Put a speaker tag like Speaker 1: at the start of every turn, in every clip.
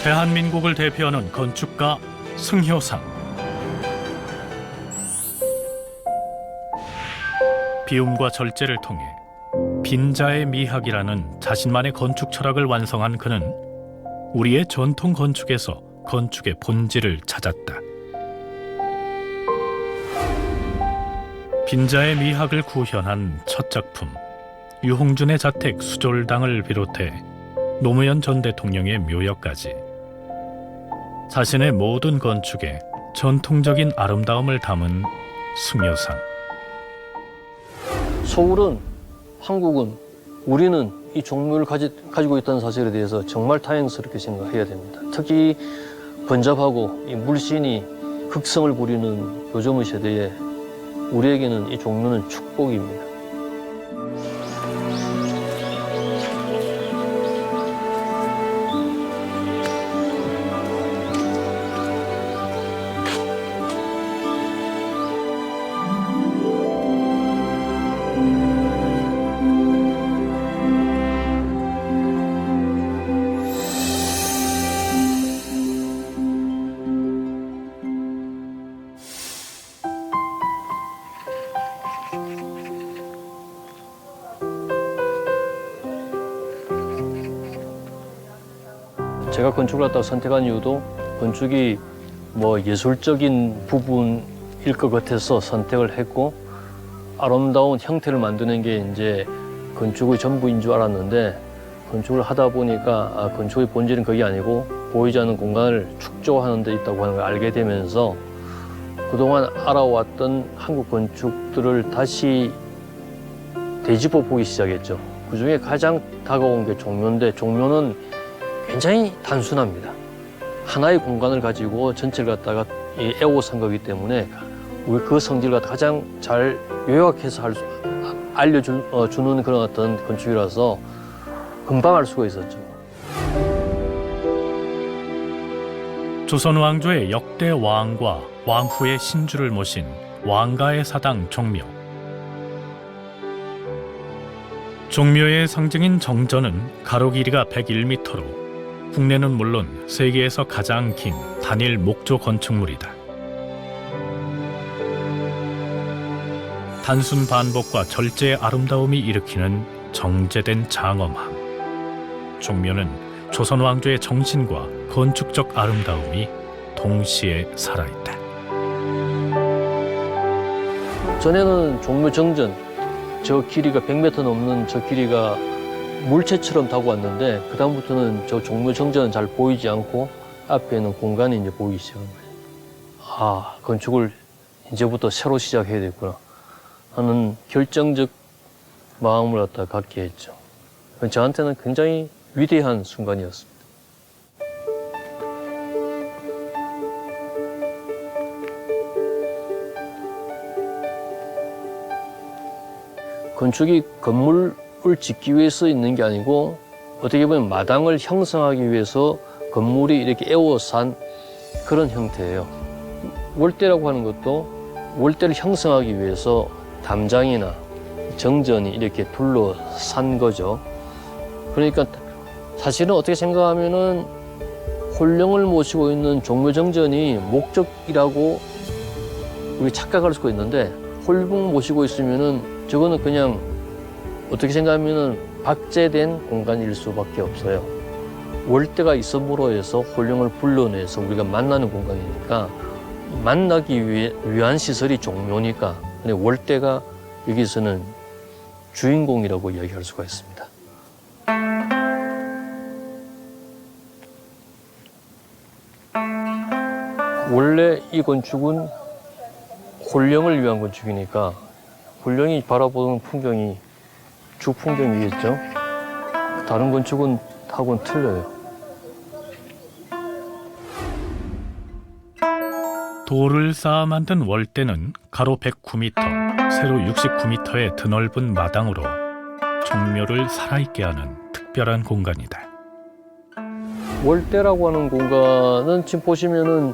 Speaker 1: 대한민국을 대표하는 건축가 승효상. 비움과 절제를 통해 빈자의 미학이라는 자신만의 건축 철학을 완성한 그는 우리의 전통 건축에서 건축의 본질을 찾았다. 빈자의 미학을 구현한 첫 작품, 유홍준의 자택 수졸당을 비롯해 노무현 전 대통령의 묘역까지 자신의 모든 건축에 전통적인 아름다움을 담은 승효상.
Speaker 2: 서울은, 한국은, 우리는 이 종묘를 가지고 있다는 사실에 대해서 정말 다행스럽게 생각해야 됩니다. 특히 번잡하고 이 물씬이 극성을 부리는 요즘의 세대에 우리에게는 이 종묘는 축복입니다. 제가 건축을 갖다가 선택한 이유도 건축이 뭐 예술적인 부분일 것 같아서 선택을 했고, 아름다운 형태를 만드는 게 이제 건축의 전부인 줄 알았는데, 건축을 하다 보니까 건축의 본질은 그게 아니고 보이지 않는 공간을 축조하는 데 있다고 하는 걸 알게 되면서 그동안 알아왔던 한국 건축들을 다시 되짚어 보기 시작했죠. 그중에 가장 다가온 게 종묘인데, 종묘는 굉장히 단순합니다. 하나의 공간을 가지고 전체를 갖다가 에워싼 거기 때문에 우리 그 성질을 가장 잘 요약해서 알려주는 그런 어떤 건축이라서 금방 알 수가 있었죠.
Speaker 1: 조선 왕조의 역대 왕과 왕후의 신주를 모신 왕가의 사당 종묘. 종묘의 상징인 정전은 가로 길이가 101m로 국내는 물론 세계에서 가장 긴 단일 목조 건축물이다. 단순 반복과 절제의 아름다움이 일으키는 정제된 장엄함. 종묘는 조선 왕조의 정신과 건축적 아름다움이 동시에 살아있다.
Speaker 2: 전에는 종묘 정전, 저 길이가 100m 넘는 저 길이가 물체처럼 타고 왔는데, 그다음부터는 저 종묘 정전은 잘 보이지 않고 앞에 있는 공간이 이제 보이기 시작한 거예요. 아, 건축을 이제부터 새로 시작해야 되구나 하는 결정적 마음을 갖게 했죠. 저한테는 굉장히 위대한 순간이었습니다. 건축이 건물을 짓기 위해서 있는 게 아니고, 어떻게 보면 마당을 형성하기 위해서 건물이 이렇게 에워싼 그런 형태예요. 월대라고 하는 것도 월대를 형성하기 위해서 담장이나 정전이 이렇게 둘러싼 거죠. 그러니까 사실은 어떻게 생각하면은 홀령을 모시고 있는 종묘정전이 목적이라고 우리 착각할 수가 있는데, 홀령 모시고 있으면은 저거는 그냥 어떻게 생각하면은 박제된 공간일 수밖에 없어요. 월대가 있음으로 해서 홀령을 불러내서 우리가 만나는 공간이니까, 만나기 위한 시설이 종묘니까, 근데 월대가 여기서는 주인공이라고 이야기할 수가 있습니다. 원래 이 건축은 홀령을 위한 건축이니까 홀령이 바라보는 풍경이 주풍경이겠죠. 다른 건축은 하고는 틀려요.
Speaker 1: 돌을 쌓아 만든 월대는 가로 109m, 세로 69m의 드넓은 마당으로 종묘를 살아있게 하는 특별한 공간이다.
Speaker 2: 월대라고 하는 공간은 지금 보시면은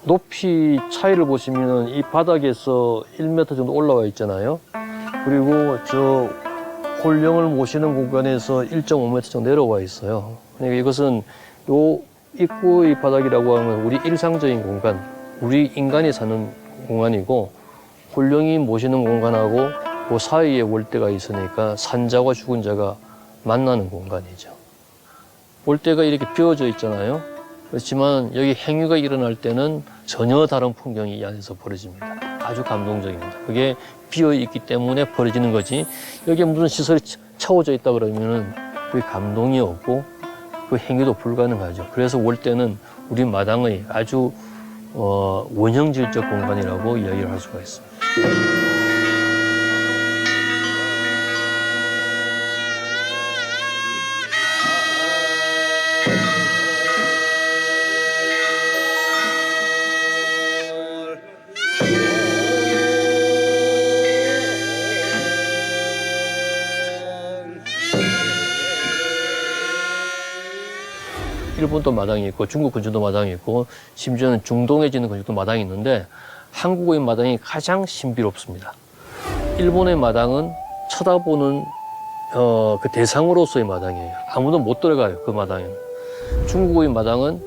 Speaker 2: 높이 차이를 보시면 이 바닥에서 1m 정도 올라와 있잖아요. 그리고 저 홀령을 모시는 공간에서 1.5m 정도 내려와 있어요. 그러니까 이것은 요 입구의 바닥이라고 하면 우리 일상적인 공간, 우리 인간이 사는 공간이고, 홀령이 모시는 공간하고 그 사이에 월대가 있으니까 산자와 죽은 자가 만나는 공간이죠. 월대가 이렇게 비워져 있잖아요. 그렇지만 여기 행위가 일어날 때는 전혀 다른 풍경이 이 안에서 벌어집니다. 아주 감동적입니다. 그게 비어 있기 때문에 벌어지는 거지, 여기에 무슨 시설이 채워져 있다 그러면은 그게 감동이 없고 그 행위도 불가능하죠. 그래서 월대는 우리 마당의 아주 원형질적 공간이라고 이야기를 할 수가 있습니다. 일본도 마당이 있고 중국 근처도 마당이 있고 심지어는 중동에 지는 근처도 마당이 있는데, 한국의 마당이 가장 신비롭습니다. 일본의 마당은 쳐다보는 그 대상으로서의 마당이에요. 아무도 못 들어가요, 그 마당에는. 중국의 마당은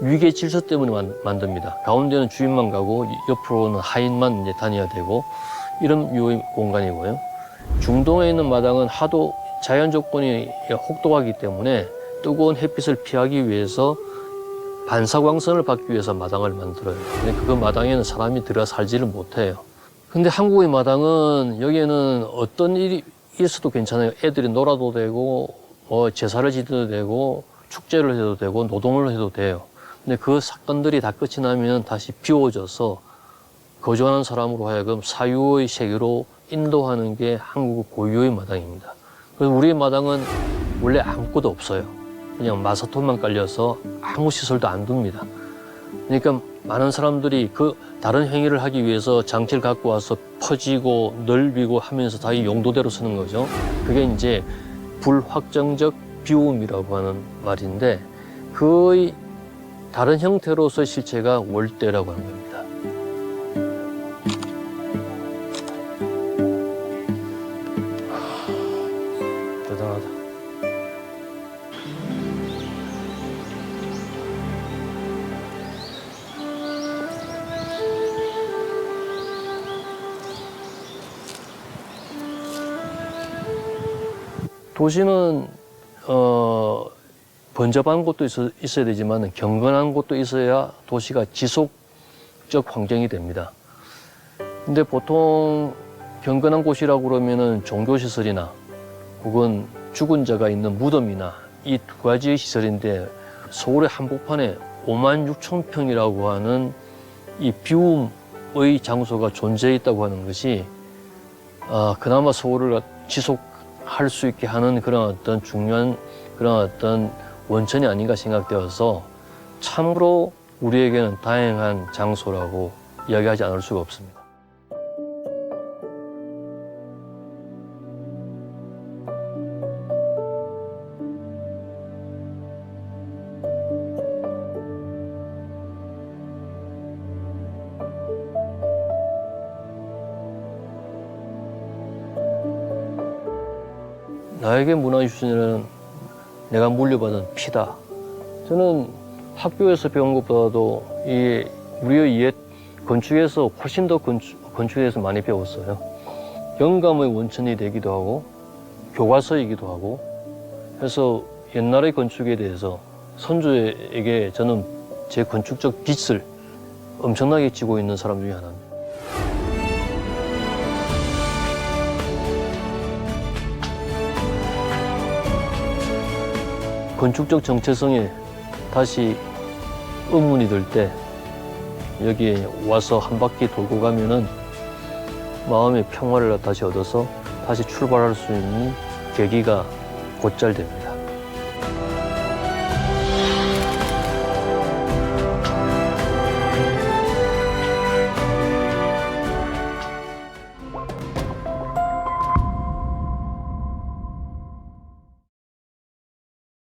Speaker 2: 위계 질서 때문에 만듭니다. 가운데는 주인만 가고 옆으로는 하인만 이제 다녀야 되고, 이런 유의 공간이고요. 중동에 있는 마당은 하도 자연 조건이 혹독하기 때문에 뜨거운 햇빛을 피하기 위해서 반사광선을 받기 위해서 마당을 만들어요. 근데 그 마당에는 사람이 들어 살지를 못해요. 근데 한국의 마당은 여기에는 어떤 일이 있어도 괜찮아요. 애들이 놀아도 되고, 제사를 지내도 되고, 축제를 해도 되고, 노동을 해도 돼요. 근데 그 사건들이 다 끝이 나면 다시 비워져서 거주하는 사람으로 하여금 사유의 세계로 인도하는 게 한국 고유의 마당입니다. 그래서 우리의 마당은 원래 아무것도 없어요. 그냥 마사토만 깔려서 아무 시설도 안 둡니다. 그러니까 많은 사람들이 그 다른 행위를 하기 위해서 장치를 갖고 와서 퍼지고 넓이고 하면서 다 이 용도대로 쓰는 거죠. 그게 이제 불확정적 비움이라고 하는 말인데, 그의 다른 형태로서의 실체가 월대라고 하는 겁니다. 대단하다. 도시는 번잡한 곳도 있어야 되지만 경건한 곳도 있어야 도시가 지속적 환경이 됩니다. 근데 보통 경건한 곳이라고 그러면은 종교시설이나 혹은 죽은 자가 있는 무덤이나 이 두 가지의 시설인데, 서울의 한복판에 56,000평이라고 하는 이 비움의 장소가 존재했다고 하는 것이 그나마 서울을 지속할 수 있게 하는 그런 어떤 중요한 그런 어떤 원천이 아닌가 생각되어서 참으로 우리에게는 다행한 장소라고 이야기하지 않을 수가 없습니다. 나에게 문화유산은 내가 물려받은 피다. 저는 학교에서 배운 것보다도 우리의 옛 건축에서 훨씬 더 건축에 대해서 많이 배웠어요. 영감의 원천이 되기도 하고 교과서이기도 하고 해서 옛날의 건축에 대해서 선조에게 저는 제 건축적 빚을 엄청나게 지고 있는 사람 중에 하나입니다. 건축적 정체성에 다시 의문이 들 때 여기에 와서 한 바퀴 돌고 가면은 마음의 평화를 다시 얻어서 다시 출발할 수 있는 계기가 곧잘 됩니다.